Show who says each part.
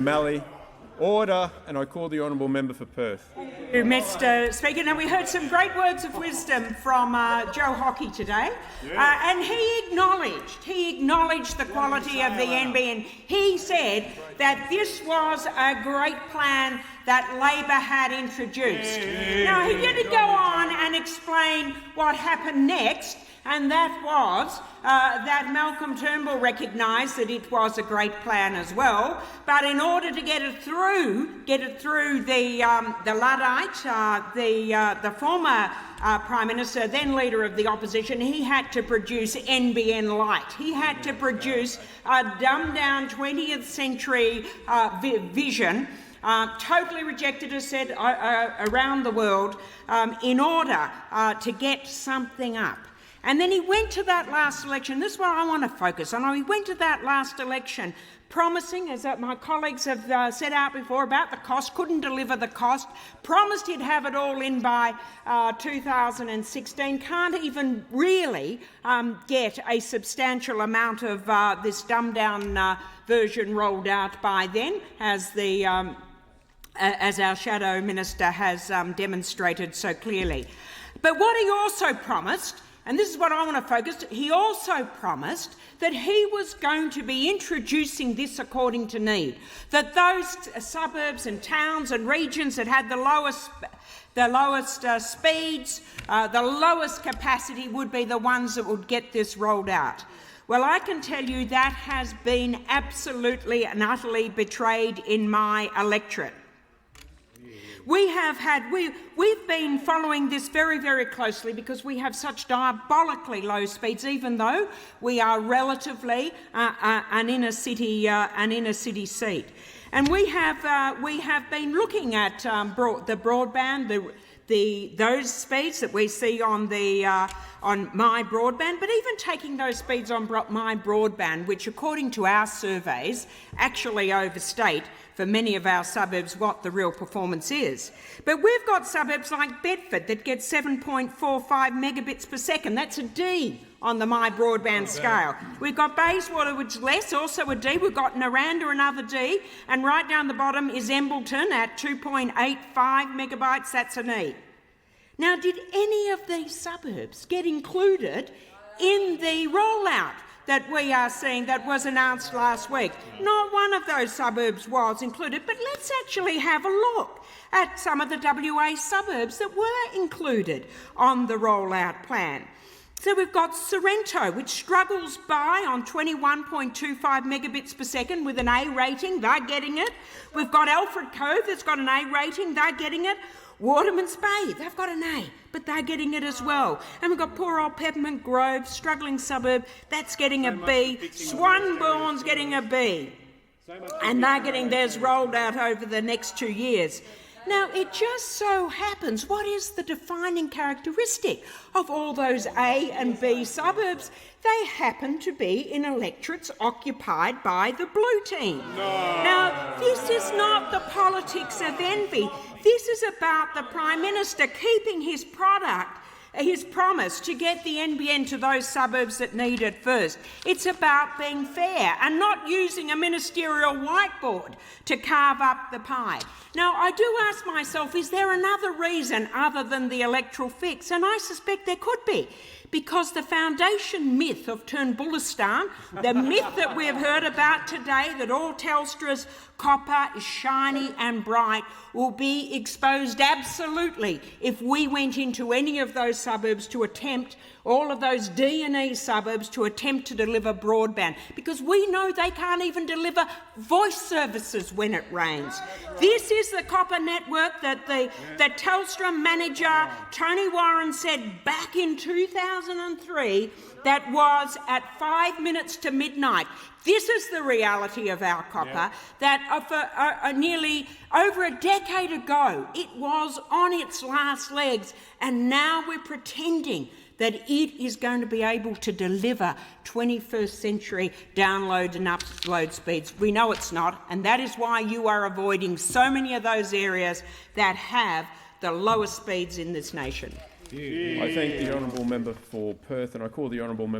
Speaker 1: Malley. Order, and I call the honourable member for Perth.
Speaker 2: Thank you, Mr. Speaker. Now, we heard some great words of wisdom from Joe Hockey today, and he acknowledged the quality of the NBN. He said that this was a great plan that Labor had introduced. Now, he did go on and explain what happened next, and that was that Malcolm Turnbull recognised that it was a great plan as well. But in order to get it through the Luddite, the former Prime Minister, then Leader of the Opposition, he had to produce NBN Lite. He had to produce a dumbed-down 20th century vision. Totally rejected, as said, around the world in order to get something up. And then he went to that last election. This is what I want to focus on. He went to that last election promising, as my colleagues have set out before, about the cost, couldn't deliver the cost, promised he'd have it all in by 2016, can't even really get a substantial amount of this dumbed-down version rolled out by then, as our Shadow Minister has demonstrated so clearly. But what he also promised, and this is what I want to focus, he also promised that he was going to be introducing this according to need, that those suburbs and towns and regions that had the lowest speeds, the lowest capacity would be the ones that would get this rolled out. Well, I can tell you that has been absolutely and utterly betrayed in my electorate. We've been following this very, very closely because we have such diabolically low speeds, even though we are relatively an inner city seat. And we have been looking at the broadband, those speeds that we see on my broadband, but even taking those speeds on my broadband, which according to our surveys actually overstate for many of our suburbs what the real performance is. But we've got suburbs like Bedford that get 7.45 megabits per second. That's a D on the My Broadband scale. We've got Bayswater, which is less, also a D. We've got Naranda, another D. And right down the bottom is Embleton at 2.85 megabytes. That's an E. Now, did any of these suburbs get included in the rollout that we are seeing that was announced last week? Not one of those suburbs was included, but let's actually have a look at some of the WA suburbs that were included on the rollout plan. So we've got Sorrento, which struggles by on 21.25 megabits per second with an A rating. They're getting it. We've got Alfred Cove that's got an A rating. They're getting it. Waterman's Bay, they've got an A, but they're getting it as well. And we've got poor old Peppermint Grove, struggling suburb, that's getting a B. Swanbourne's getting a B. And they're getting theirs rolled out over the next 2 years. Now, it just so happens, what is the defining characteristic of all those A and B suburbs? They happen to be in electorates occupied by the blue team. No. Now, this is not the politics of envy. This is about the Prime Minister keeping his promise to get the NBN to those suburbs that need it first. It's about being fair and not using a ministerial whiteboard to carve up the pie. Now, I do ask myself, is there another reason other than the electoral fix? And I suspect there could be, because the foundation myth of Turnbullistan, the myth that we've heard about today, that all Telstra's copper is shiny and bright, will be exposed absolutely if we went into any of those suburbs to attempt, all of those D and E suburbs, to attempt to deliver broadband, because we know they can't even deliver voice services when it rains. This is the copper network that the Telstra manager Tony Warren said back in 2003 that was at 5 minutes to midnight. This is the reality of our copper, that for nearly over a decade ago it was on its last legs, and now we're pretending that it is going to be able to deliver 21st century download and upload speeds. We know it's not, and that is why you are avoiding so many of those areas that have the lowest speeds in this nation.
Speaker 1: I thank the honourable member for Perth, and I call the honourable member